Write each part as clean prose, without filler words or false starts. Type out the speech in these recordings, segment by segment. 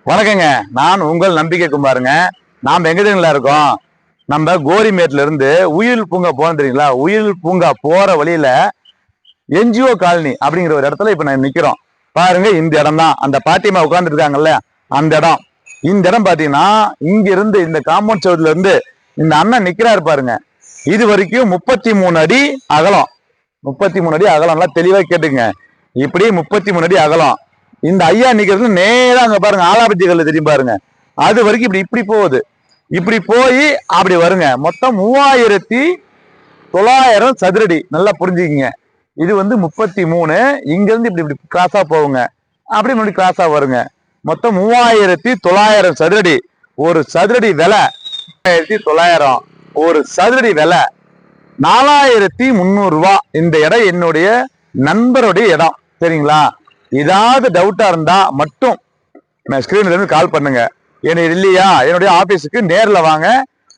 வணக்கங்க. நான் உங்கள் நம்பிக்கை குமாருங்க. நாம் எங்கதுங்களா இருக்கோம்? நம்ம கோரிமேட்ல இருந்து உயில் பூங்கா போன தெரியுங்களா? உயில் பூங்கா போற வழியில என்ஜிஓ காலனி அப்படிங்கிற ஒரு இடத்துல இப்ப நான் நிக்கிறோம். பாருங்க, இந்த இடம் தான் அந்த பாட்டிமா உட்கார்ந்துட்டு இருக்காங்கல்ல, அந்த இடம். இந்த இடம் பாத்தீங்கன்னா இங்க இருந்து இந்த காம்பவுண்ட் சவுத்துல இருந்து இந்த அண்ணன் நிக்கிறாரு பாருங்க. இது வரைக்கும் 33 அடி அகலம். 33 அடி அகலம்லாம் தெளிவா கேட்டுங்க. இப்படி 33 அடி அகலம். இந்த ஐயா நிக்கிறது நேரா அங்க பாருங்க, ஆலாபத்தி கல்லு தெரியும் பாருங்க, அது வரைக்கும் இப்படி இப்படி போகுது. இப்படி போய் அப்படி வருங்க. மொத்தம் 3900 சதுரடி. நல்லா புரிஞ்சுக்கிங்க. இது வந்து 33. இங்க இருந்து இப்படி இப்படி கிராஸா போகுங்க, அப்படி முன்னாடி கிராஸா வருங்க. மொத்தம் 3900 சதுரடி. ஒரு சதுரடி விலை 1900. ஒரு சதுரடி விலை 4300 ரூபாய். இந்த இடம் என்னுடைய நண்பருடைய இடம், சரிங்களா? ஏதாவது டவுட்டா இருந்தா மட்டும் நான் ஸ்கிரீன்ல இருந்து கால் பண்ணுங்க. என்ன இல்லையா, என்னுடைய ஆபீஸுக்கு நேர்ல வாங்க,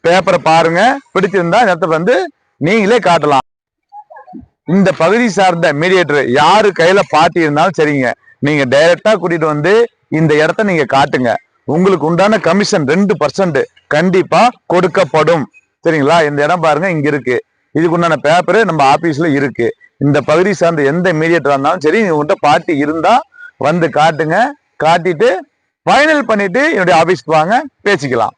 பேப்பரை பாருங்க, பிடிச்சிருந்தா இடத்த வந்து நீங்களே காட்டலாம். இந்த பகுதி சார்ந்த மீடியேட்டர் யாரு கையில பாட்டி இருந்தாலும் சரிங்க, நீங்க டைரக்டா கூட்டிட்டு வந்து இந்த இடத்த நீங்க காட்டுங்க. உங்களுக்கு உண்டான கமிஷன் 2% கண்டிப்பா கொடுக்கப்படும், சரிங்களா? இந்த இடம் பாருங்க, இங்க இருக்கு. இதுக்கு உண்டான பேப்பரு நம்ம ஆபீஸ்ல இருக்கு. இந்த பகுதி சார்ந்த எந்த மீடியேட்டரா இருந்தாலும் சரி, உங்கள்கிட்ட பாட்டி இருந்தா வந்து காட்டுங்க. காட்டிட்டு ஃபைனல் பண்ணிட்டு என்னுடைய ஆபீஸ்க்கு வாங்க, பேசிக்கலாம்.